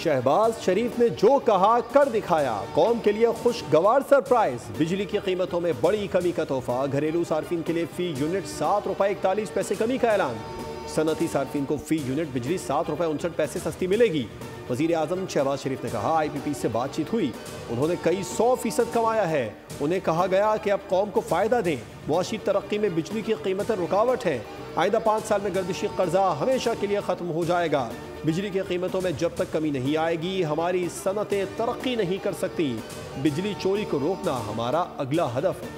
शहबाज शरीफ ने जो कहा कर दिखाया, कौम के लिए खुशगवार सरप्राइज। बिजली की कीमतों में बड़ी कमी का तोहफा, घरेलू सार्फिन के लिए फी यूनिट ₹7.41 कमी का ऐलान। सनती सार्फिन को फी यूनिट बिजली ₹7.59 सस्ती मिलेगी। वजीर आजम शहबाज शरीफ ने कहा, IPP से बातचीत हुई, उन्होंने कई 100% कमाया है। उन्हें कहा गया कि अब कौम को फायदा दें। मुआशी तरक्की में बिजली की कीमतें रुकावट है। आइंदा 5 साल में गर्दिशी कर्जा हमेशा के लिए खत्म हो जाएगा। बिजली की कीमतों में जब तक कमी नहीं आएगी, हमारी सनतें तरक्की नहीं कर सकती। बिजली चोरी को रोकना हमारा अगला हदफ है।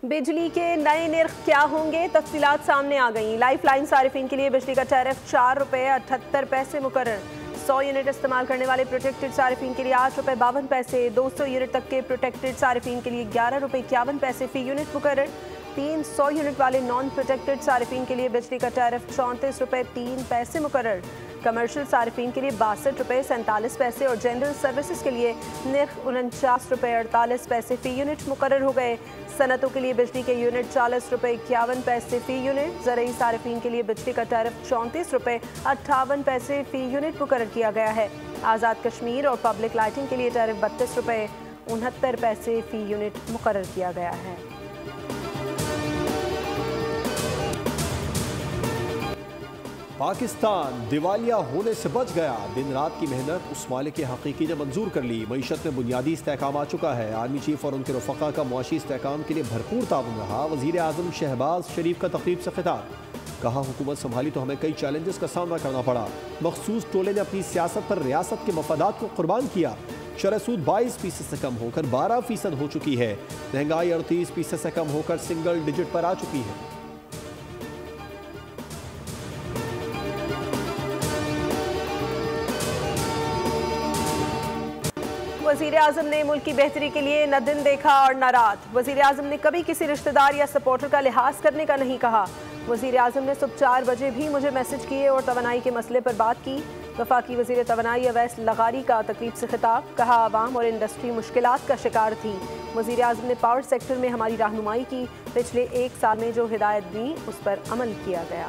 बिजली के नए निर्ख क्या होंगे, तफसीलात सामने आ गई। लाइफ लाइन सारिफिन के लिए बिजली का टैरिफ ₹4.78 मुकर्रर। 100 यूनिट इस्तेमाल करने वाले प्रोटेक्टेड सारिफिन के लिए ₹8.52, 200 यूनिट तक के प्रोटेक्टेड सारिफिन के लिए ₹11.51 फी यूनिट मुकर्रर। 300 यूनिट वाले नॉन प्रोटेक्टेड सारिफिन के लिए बिजली का टैरिफ ₹34.03 मुकर्रर। कमर्शियल सारिफिन के लिए ₹62.47 और जनरल सर्विसेज के लिए निर्ख ₹49.48 फी यूनिट मुकर्रर हो गए। सनतों के लिए बिजली के यूनिट ₹40.51 फी यूनिट। ज़रूरी सारिफिन के लिए बिजली का टैरिफ ₹34.58 फी यूनिट मुकर्रर किया गया है। आज़ाद कश्मीर और पब्लिक लाइटिंग के लिए टैरिफ ₹32.69 फी यूनिट मुकर्रर किया गया है। पाकिस्तान दिवालिया होने से बच गया। दिन रात की मेहनत उस मालिक हकीकी ने मंजूर कर ली। मईशत में बुनियादी इस्तेहकाम आ चुका है। आर्मी चीफ और उनके रफ़क़ा का मुआशी इस्तेहकाम के लिए भरपूर ताउन रहा। वज़ीर आज़म शहबाज शरीफ का तकरीब से खिताब, कहा हुकूमत संभाली तो हमें कई चैलेंजेस का सामना करना पड़ा। मखसूस टोले ने अपनी सियासत पर रियासत के मफादात को कुर्बान किया। शरह सूद 22% से कम होकर 12% हो चुकी है। महंगाई 38% से कम होकर सिंगल डिजिट पर आ चुकी है। वज़ीर आज़म ने मुल्क की बेहतरी के लिए न दिन देखा और न रात। वज़ीर आज़म ने कभी किसी रिश्तेदार या सपोर्टर का लिहाज करने का नहीं कहा। वज़ीर आज़म ने सुबह 4 बजे भी मुझे मैसेज किए और तवानाई के मसले पर बात की। वफाकी वज़ीर तवानाई अवैस लगारी का तकरीब से खिताब, कहा आवाम और इंडस्ट्री मुश्किलात का शिकार थी। वज़ीर आज़म ने पावर सेक्टर में हमारी रहनुमाई की। पिछले 1 साल में जो हिदायत दी उस पर अमल किया गया।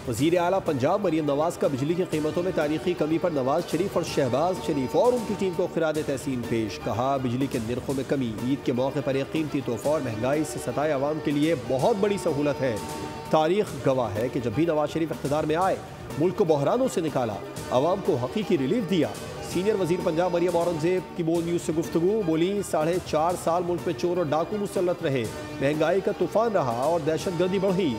वज़ीर आला पंजाब मरियम नवाज का बिजली की कीमतों में तारीखी कमी पर नवाज शरीफ और शहबाज शरीफ और उनकी टीम को खिराज तहसीन पेश। कहा बिजली के निर्खों में कमी ईद के मौके पर एक कीमती तोहफा और महंगाई से सताए अवाम के लिए बहुत बड़ी सहूलत है। तारीख गवाह है कि जब भी नवाज शरीफ इख्तिदार में आए, मुल्क को बहरानों से निकाला, अवाम को हकीकी रिलीफ दिया। सीनियर वज़ीर पंजाब मरियम औरंगजेब की बोल न्यूज़ से गुफ्तगू, बोली 4.5 साल मुल्क में चोर और डाकू मुसल्लत रहे, महंगाई का तूफान रहा और दहशतगर्दी बढ़ी।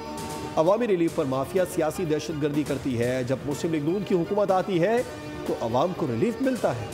अवामी रिलीफ पर माफिया सियासी दहशतगर्दी करती है। जब मुस्लिम लीग नून की हुकूमत आती है तो अवाम को रिलीफ मिलता है।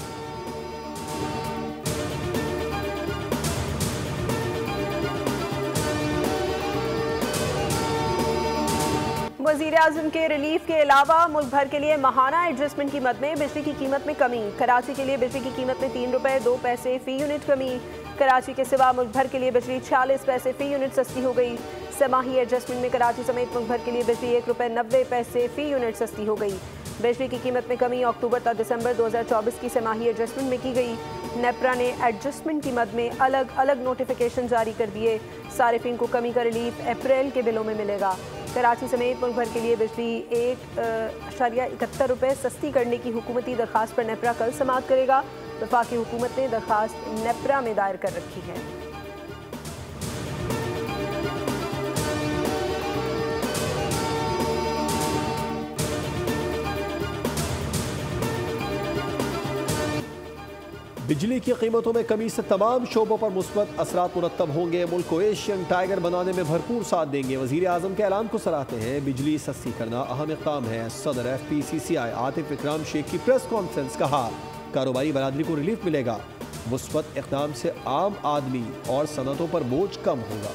वज़ीर आज़म के रिलीफ के अलावा मुल्क भर के लिए माहाना एडजस्टमेंट की मद में बिजली की कीमत में कमी। कराची के लिए बिजली की कीमत में ₹3.02 फी यूनिट कमी। कराची के सिवा मुल्क भर के लिए बिजली 46 पैसे फी यूनिट सस्ती हो गई। समाही एडजस्टमेंट में कराची समेत मुल्क भर के लिए बिजली ₹1.90 फी यूनिट सस्ती हो गई। बिजली की कीमत में कमी अक्टूबर तक दिसंबर 2024 की समाही एडजस्टमेंट में की गई। नेपरा ने एडजस्टमेंट की मद में अलग अलग नोटिफिकेशन जारी कर दिए। सारिफिन को कमी का रिलीफ अप्रैल के बिलों में मिलेगा। कराची समेत मुल्क भर के लिए बिजली ₹1.71 सस्ती करने की हुकूमती दरख्वास्त पर नेपरा कल समाअत करेगा। वफाकी हुकूमत ने दरख्वास्त नेपरा में दायर कर रखी है। बिजली की कीमतों में कमी से तमाम शोबों पर मुस्बत असरात मुरत्तब होंगे। मुल्क को एशियन टाइगर बनाने में भरपूर साथ देंगे। वज़ीर आज़म के ऐलान को सराहते हैं। बिजली सस्ती करना अहम इक़दाम है। सदर FPCCI आतिफ इकराम शेख की प्रेस कॉन्फ्रेंस, कहा कारोबारी बरादरी को रिलीफ मिलेगा। मुस्बत इक़दाम से आम आदमी और सनतों पर बोझ कम होगा।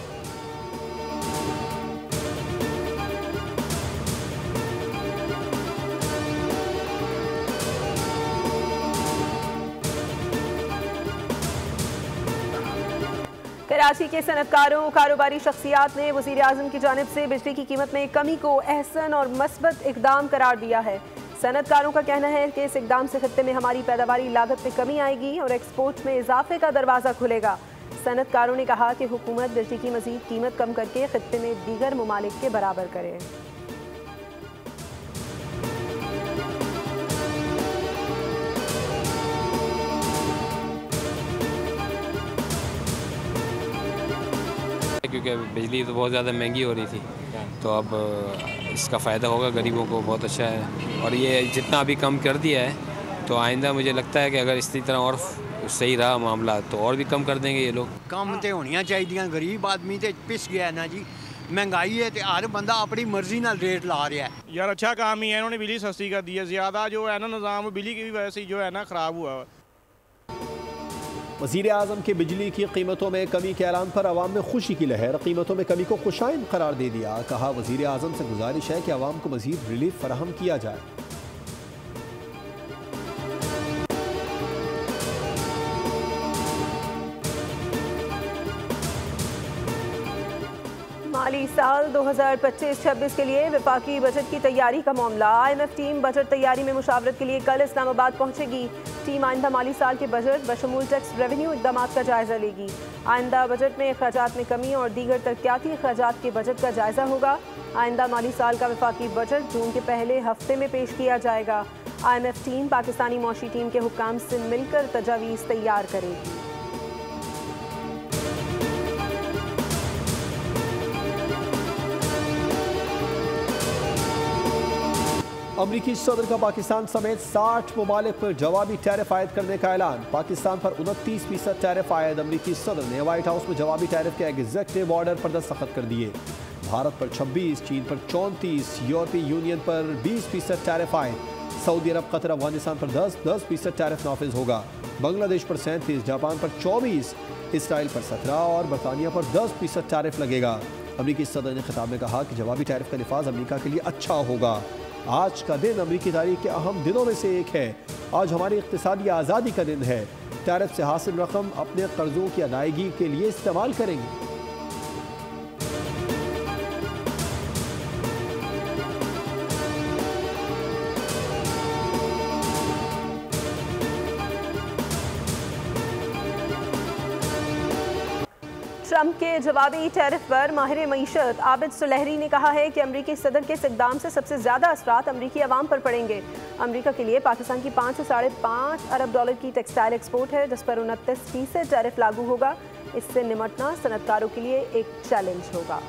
कराची के सनतकारों और कारोबारी शख्सियात ने वज़ीर आज़म की जानिब से बिजली की कीमत में कमी को अहसन और मस्बत इक़दाम करार दिया है। सनतकारों का कहना है कि इस इक़दाम से खत्ते में हमारी पैदावारी लागत में कमी आएगी और एक्सपोर्ट में इजाफे का दरवाज़ा खुलेगा। सनतकारों ने कहा कि हुकूमत बिजली की मज़ीद कीमत कम करके खत्ते में दीगर ममालिक के बराबर करे। क्योंकि बिजली तो बहुत ज़्यादा महंगी हो रही थी, तो अब इसका फ़ायदा होगा गरीबों को, बहुत अच्छा है। और ये जितना अभी कम कर दिया है तो आइंदा मुझे लगता है कि अगर इसी तरह और सही रहा मामला तो और भी कम कर देंगे ये लोग। कम तो होनी चाहिए, गरीब आदमी तो पिस गया है ना जी, महंगाई है तो हर बंदा अपनी मर्जी नाल रेट ला रहा है। यार अच्छा काम ही है, इन्होंने बिजली सस्ती कर दी है। ज़्यादा जो है ना निज़ाम बिजली की वजह से जो है ना ख़राब हुआ। वज़ीर आज़म के बिजली की कीमतों में कमी के ऐलान पर अवाम में खुशी की लहर। कीमतों में कमी को खुशाइन करार दे दिया। कहा वज़ीर आज़म से गुजारिश है कि अवाम को मज़ीद रिलीफ फराहम किया जाए। माली साल 2025-26 के लिए वफाकी बजट की तैयारी का मामला। IMF टीम बजट तैयारी में मुशावरत के लिए कल इस्लामाबाद पहुंचेगी। टीम आइंदा माली साल के बजट बशमूल टैक्स रेवेन्यू इक़दाम का जायजा लेगी। आइंदा बजट में अखराजात में कमी और दीगर तरक्याती अखराजात के बजट का जायजा होगा। आइंदा माली साल का वफाकी बजट जून के पहले हफ्ते में पेश किया जाएगा। IMF टीम पाकिस्तानी मौशी टीम के हुक्काम से मिलकर तजावीज़ तैयार करेगी। अमरीकी सदर का पाकिस्तान समेत 60 ममालिक पर जवाबी टैरिफ आयद करने का ऐलान। पाकिस्तान पर 29% टैरिफ आयद। अमरीकी सदर ने व्हाइट हाउस में जवाबी टैरिफ के एग्जेक्टिव ऑर्डर पर दस्तखत कर दिए। भारत पर 26, चीन पर 34, यूरोपीय यूनियन पर 20% टैरिफ आयद। सऊदी अरब, कतर, अफगानिस्तान पर 10% टैरिफ नाफिज होगा। बांग्लादेश पर 37, जापान पर 24, इसराइल पर 17 और बरतानिया पर 10% टैरिफ लगेगा। अमरीकी सदर ने खिताब में कहा कि जवाबी टैरिफ का निफाज अमरीका के लिए अच्छा होगा। आज का दिन अमरीकी तारीख के अहम दिनों में से एक है। आज हमारी इक़्तिसादी आज़ादी का दिन है। टैरिफ से हासिल रकम अपने कर्जों की अदायगी के लिए इस्तेमाल करेंगे। ट्रंप के जवाबी टैरिफ पर माहिर मईशत आबिद सुलहरी ने कहा है कि अमरीकी सदर के इस इक़दाम से सबसे ज़्यादा असरात अमरीकी अवाम पर पड़ेंगे। अमरीका के लिए पाकिस्तान की 5 से $5.5 अरब की टेक्सटाइल एक्सपोर्ट है, जिस पर 29% टैरिफ लागू होगा। इससे निमटना सनतकारों के लिए एक चैलेंज होगा।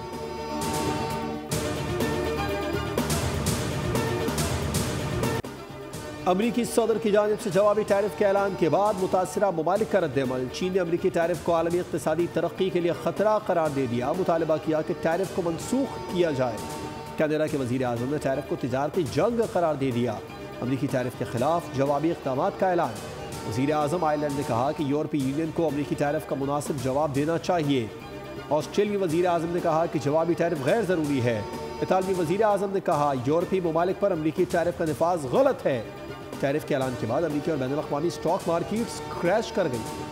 अमरीकी सदर की जानिब से जवाबी टैरिफ के ऐलान के बाद मुतासरा ममालिक का रद्द-ए-अमल। चीन ने अमरीकी टैरिफ को आलमी इक़्तिसादी तरक्की के लिए ख़तरा करार दे दिया। मुतालबा किया कि टैरिफ को मनसूख किया जाए। कनाडा के वज़ीर आज़म ने टैरिफ को तिजारती जंग करार दे दिया। अमरीकी टैरिफ के खिलाफ जवाबी इक़दामात का ऐलान। वज़ीर आज़म आयरलैंड ने कहा कि यूरोपीय यूनियन को अमरीकी टैरिफ का मुनासिब जवाब देना चाहिए। ऑस्ट्रेलियाई वज़ीर आज़म ने कहा कि जवाबी टैरिफ गैर ज़रूरी है। इतालवी वज़ीर आज़म ने कहा यूरोपीय ममालिक पर अमरीकी टैरिफ का निफाज गलत है। टैरिफ के ऐलान के बाद अमरीकी और बैनुल-अक़वामी स्टॉक मार्केट्स क्रैश कर गई।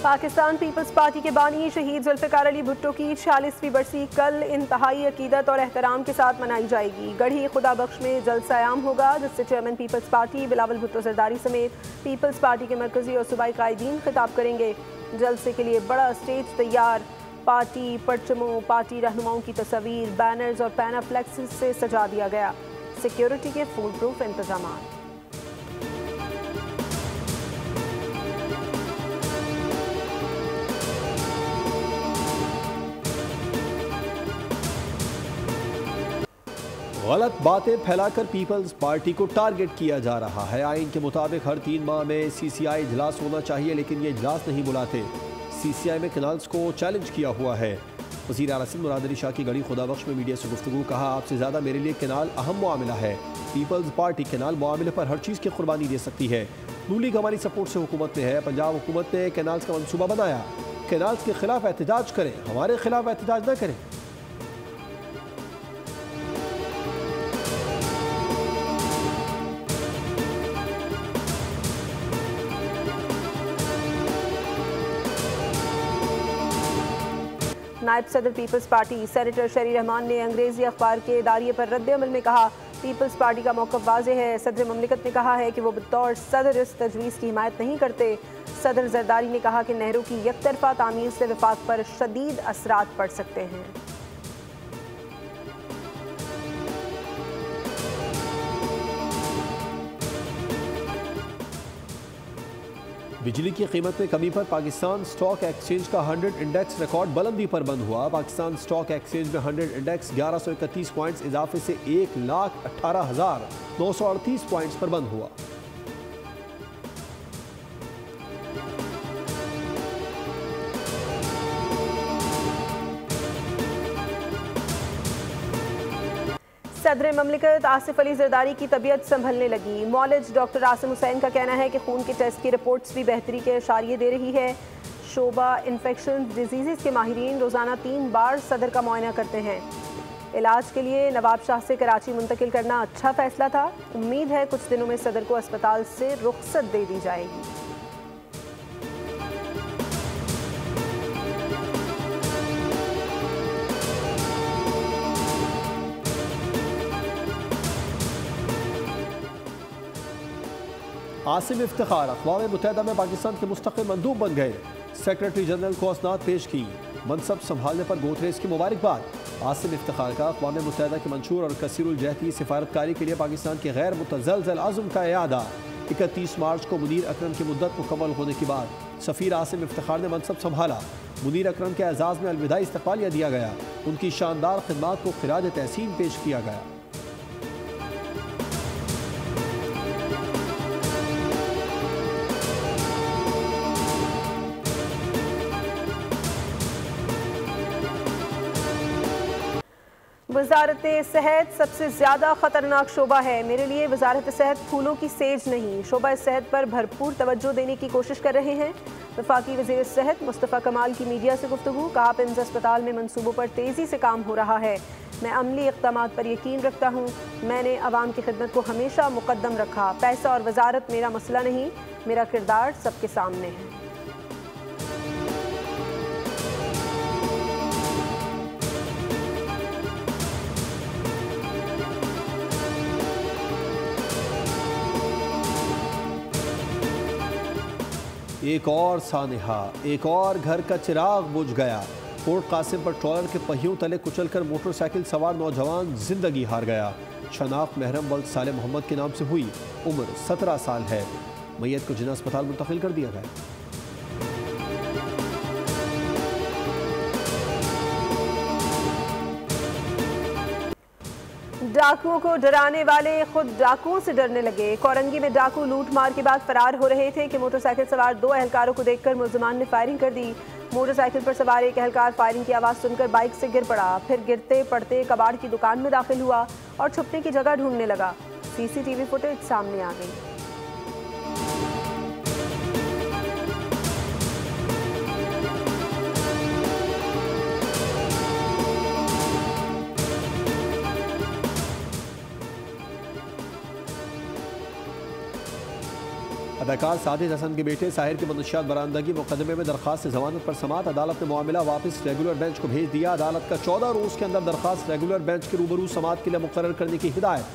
पाकिस्तान पीपल्स पार्टी के बानी शहीद जुल्फ़िकार अली भुट्टो की 46वीं बरसी कल इंतहाई अकीदत और एहतराम के साथ मनाई जाएगी। गढ़ी खुदा बख्श में जलसा-ए-आम होगा, जिससे chairman People's Party Bilawal Bhutto Zardari समेत पीपल्स पार्टी के मरकजी और सूबाई कायदीन खिताब करेंगे। जलसे के लिए बड़ा स्टेज तैयार। पार्टी परचमों, पार्टी रहनुमाओं की तस्वीर, बैनर्स और पैनाफ्लेक्स से सजा दिया गया। सिक्योरिटी के फुल प्रूफ इंतजाम। गलत बातें फैलाकर पीपल्स पार्टी को टारगेट किया जा रहा है। आइन के मुताबिक हर 3 माह में CCI इजलास होना चाहिए, लेकिन ये इजलास नहीं बुलाते। CCI में कैनाल्स को चैलेंज किया हुआ है। वज़ीर आला सिंध मुराद अली शाह की गढ़ी खुदा बख्श में मीडिया से गुफ्तगू। कहा, आपसे ज़्यादा मेरे लिए कैनाल अहम मामला है। पीपल्स पार्टी कैनाल मामले पर हर चीज़ की कुर्बानी दे सकती है। नून लीग हमारी सपोर्ट से हुकूमत में है। पंजाब हुकूमत ने कैनाल्स का मनसूबा बनाया। कैनाल्स के खिलाफ एहतजाज करें, हमारे खिलाफ एहतजाज न करें। नायब सदर पीपल्स पार्टी सेनेटर शरी रहमान ने अंग्रेजी अखबार के दारिये पर रद्द-ए-अमल में कहा, पीपल्स पार्टी का मौक़िफ़ वाज़ेह है। सदर ममलिकत ने कहा है कि वो बतौर सदर इस तजवीज़ की हिमायत नहीं करते। सदर जरदारी ने कहा कि नेहरू की यकतरफा तामीर से वफाक पर शदीद असरात पड़ सकते हैं। बिजली की कीमत में कमी पर पाकिस्तान स्टॉक एक्सचेंज का 100 इंडेक्स रिकॉर्ड बुलंदी पर बंद हुआ। पाकिस्तान स्टॉक एक्सचेंज में 100 इंडेक्स 1131 पॉइंट्स इजाफे से 1,18,938 पॉइंट्स पर बंद हुआ। सदर ममलिकत आसिफ अली जरदारी की तबीयत संभलने लगी। मौलज डॉक्टर आसिम हुसैन का कहना है कि खून के टेस्ट की रिपोर्ट्स भी बेहतरी के इशारे दे रही है। शोबा इन्फेक्शन डिजीज़ के माहिरीन रोज़ाना 3 बार सदर का मुआयना करते हैं। इलाज के लिए नवाब शाह से कराची मुंतकिल करना अच्छा फैसला था। उम्मीद है कुछ दिनों में सदर को अस्पताल से रुख्सत दे दी जाएगी। आसिम इफ्तिखार अक़वाम मुत्तहिदा में पाकिस्तान के मुस्तक़िल मंदूब बन गए। सेक्रेटरी जनरल को असनाद पेश की। मनसब संभालने पर गोथरेज की मुबारकबाद। आसिम इफ्तिखार का अक़वाम मुत्तहिदा के मंशूर और कसीरुल जहती सिफारतकारी के लिए पाकिस्तान के गैर मुतज़लज़ल अज़्म का इयादा। 31 मार्च को मुनीर अकरम की मुद्दत मुकम्मल होने के बाद सफ़ीर आसिम इफ्तिखार ने मनसब संभाला। मुनीर अकरम के एजाज़ में अलविदाई इस्तक़बालिया दिया गया। उनकी शानदार खिदमात को खिराज तहसीन पेश किया गया। वजारत सेहत सबसे ज़्यादा ख़तरनाक शोबा है। मेरे लिए वजारत सेहत फूलों की सेज नहीं। शोबा सेहत पर भरपूर तवज्जो देने की कोशिश कर रहे हैं। वफाकी वज़ीर सेहत मुस्तफ़ा कमाल की मीडिया से गुफ्तगू। कहा, पिंज अस्पताल में मनसूबों पर तेज़ी से काम हो रहा है। मैं अमली इक़दामात पर यकीन रखता हूँ। मैंने आवाम की खिदमत को हमेशा मुक़द्दम रखा। पैसा और वजारत मेरा मसला नहीं, मेरा किरदार सबके सामने है। एक और सानिहा, एक और घर का चिराग बुझ गया। कोट कासिम पर ट्रॉलर के पहियों तले कुचलकर मोटरसाइकिल सवार नौजवान जिंदगी हार गया। शनाख्त महरम वल्द साले मोहम्मद के नाम से हुई। उम्र 17 साल है। मैयत को जिना अस्पताल मुंतकिल कर दिया गया। डाकुओं को डराने वाले खुद डाकुओं से डरने लगे। कोरंगी में डाकू लूट मार के बाद फरार हो रहे थे कि मोटरसाइकिल सवार 2 एहलकारों को देखकर मुलजिमान ने फायरिंग कर दी। मोटरसाइकिल पर सवार एक एहलकार फायरिंग की आवाज़ सुनकर बाइक से गिर पड़ा। फिर गिरते पड़ते कबाड़ की दुकान में दाखिल हुआ और छुपने की जगह ढूंढने लगा। CCTV फुटेज सामने आ गई। अदाकार साजिद हसन के बेटे साहिर की मनशियात बरामदगी मुकदमे में दरखास्त जमानत पर समात। अदालत ने मामला वापस रेगुलर बेंच को भेज दिया। अदालत का 14 रोज़ के अंदर दरखास्त रेगुलर बेंच के रूबरू समात के लिए मुकर्रर करने की हिदायत।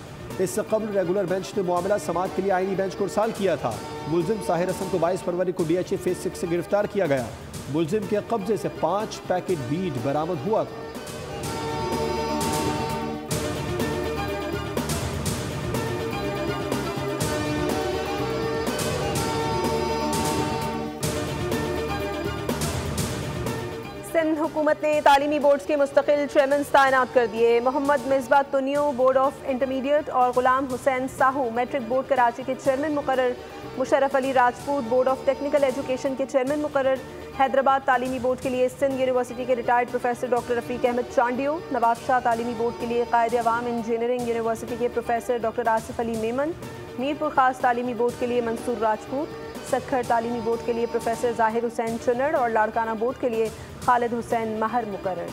इससे कबल रेगुलर बेंच ने मामला समात के लिए आईनी बेंच को इरसाल किया था। मुलजिम साहिर हसन को 22 फरवरी को DHA फेज 6 से गिरफ्तार किया गया। मुलजिम के कब्जे से 5 पैकेट बीड बरामद हुआ था। सिंध हुकूमत ने तालीमी बोर्ड्स के मुस्तकिल चेयरमैन तैनात कर दिए। Mohammad Misbah Tunio board of intermediate और गुलाम हुसैन साहू मैट्रिक बोर्ड कराची के चेयरमैन मुकर्रर। Musharraf Ali Rajput board of technical education के चेयरमैन मुकर्रर। हैदराबाद तालीमी बोर्ड के लिए सिंध यूनिवर्सिटी के retired professor doctor Rafiq Ahmed Chandio. Nawab Shah तालीमी बोर्ड के लिए कायद अवाम इंजीनियरिंग यूनिवर्सिटी के प्रोफेसर डॉक्टर आसिफ अली मेमन। मीरपुर खास तालीमी बोर्ड के लिए मंसूर राजपूत। सखर तालीमी बोर्ड के लिए प्रोफेसर जाहिर हुसैन चुनड़ और लाड़काना बोर्ड के लिए खालिद हुसैन महर मुकर्रर।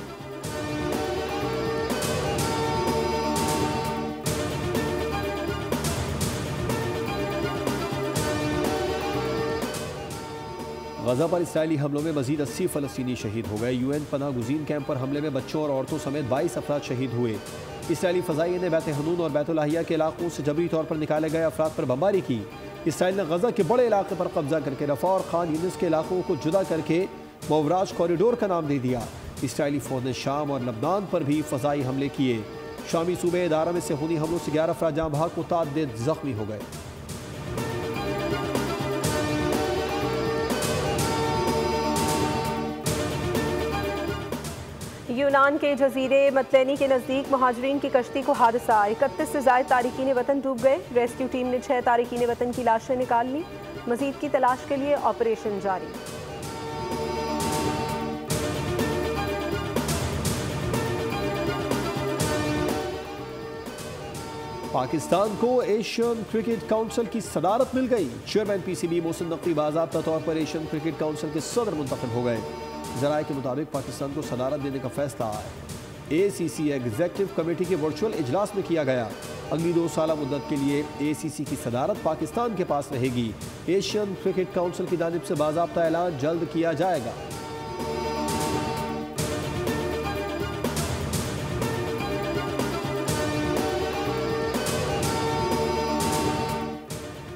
गजा पर इसराइली हमलों में मजीद 80 फ़लस्तीनी शहीद हो गए। UN पनाह गुज़ीन कैंप पर हमले में बच्चों और औरतों समेत 22 अफराद शहीद हुए। इसराइली फ़ज़ाइये ने बैत हनून और बैतुल लाहिया के इलाकों से जबरी तौर पर निकाले गए अफराद पर बमबारी की। इसराइल ने गजा के बड़े इलाके पर कब्जा करके रफ़ा और खान यूनिस के इलाकों को जुदा करके मवराज कॉरिडोर का नाम दे दिया। इसराइली फ़ौज ने शाम और लबनान पर भी फ़ज़ाई हमले किए। शामी सूबे दारा में से खूनी हमलों से 11 अफराद जाँ बहक मुतअद्दिद ज़ख्मी हो गए। यूनान के जजीरे मतलैनी के नज़दीक महाजरीन की कश्ती को हादसा, 31 से ज़ायद तारिकीन वतन डूब गए। रेस्क्यू टीम ने 6 तारिकीन वतन की लाशें निकाल ली। मजीद की तलाश के लिए ऑपरेशन जारी। पाकिस्तान को एशियन क्रिकेट काउंसिल की सदारत मिल गई। चेयरमैन PCB मोहसिन नकवी बाज़ाब्ता तौर पर एशियन क्रिकेट काउंसिल के सदर मुंतखब हो गए। ज़राए के मुताबिक पाकिस्तान को सदारत देने का फैसला ACC एग्जीक्यूटिव कमेटी के वर्चुअल इजलास में किया गया। अगली 2 साल मुद्दत के लिए ACC की सदारत पाकिस्तान के पास रहेगी। एशियन क्रिकेट काउंसिल की जानिब से बाज़ाब्ता ऐलान जल्द किया जाएगा।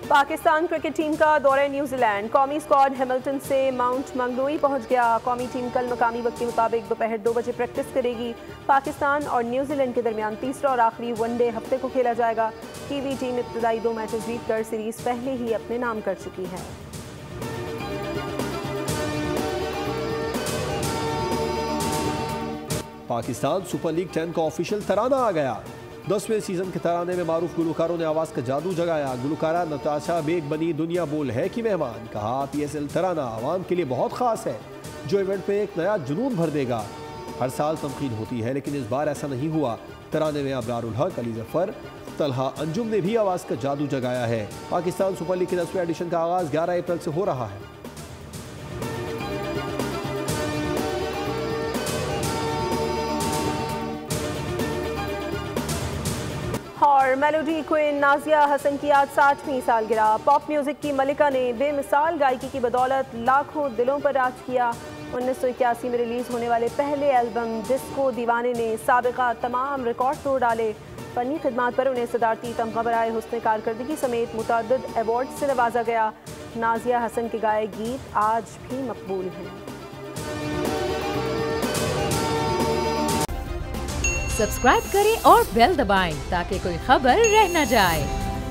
पाकिस्तान क्रिकेट टीम का दौरे न्यूजीलैंड। कौमी स्क्वाड हैमिल्टन से माउंट मंगलोई पहुंच गया। कौमी टीम कल मकामी वक्त के मुताबिक दोपहर 2 बजे प्रैक्टिस करेगी। पाकिस्तान और न्यूजीलैंड के दरमियान तीसरा और आखिरी वनडे हफ्ते को खेला जाएगा। कीवी टीम इब्तदाई 2 मैचेस जीतकर सीरीज पहले ही अपने नाम कर चुकी है। पाकिस्तान सुपर लीग 10 का ऑफिशियल तराना आ गया। 10वें सीजन के तराने में मारूफ गुलकारों ने आवाज़ का जादू जगाया। गुलकारा नताशा बेग बनी दुनिया बोल है कि मेहमान। कहा PSL तराना आवाम के लिए बहुत ख़ास है, जो इवेंट में एक नया जुनून भर देगा। हर साल तनकीद होती है, लेकिन इस बार ऐसा नहीं हुआ। तराने में अबरारुल हक, अली जफ़र, तलहा अंजुम ने भी आवाज़ का जादू जगाया है। पाकिस्तान सुपर लीग के 10वें एडिशन का आगाज़ 11 अप्रैल से हो रहा है। और मेलोडी क्वीन नाजिया हसन की आज 60वीं सालगिरह। पॉप म्यूजिक की मलिका ने बेमिसाल गायकी की बदौलत लाखों दिलों पर राज किया। 1981 में रिलीज होने वाले पहले एल्बम डिस्को दीवाने ने साबिका तमाम रिकॉर्ड तोड़ डाले। फनी खिदमात पर उन्हें सदारती तमगा बराए हुस्न कारकर्दगी समेत मुतअद्दिद अवार्ड से नवाजा गया। नाजिया हसन के गाए गीत आज भी मकबूल हैं। सब्सक्राइब करें और बेल दबाएं ताकि कोई खबर रह न जाए।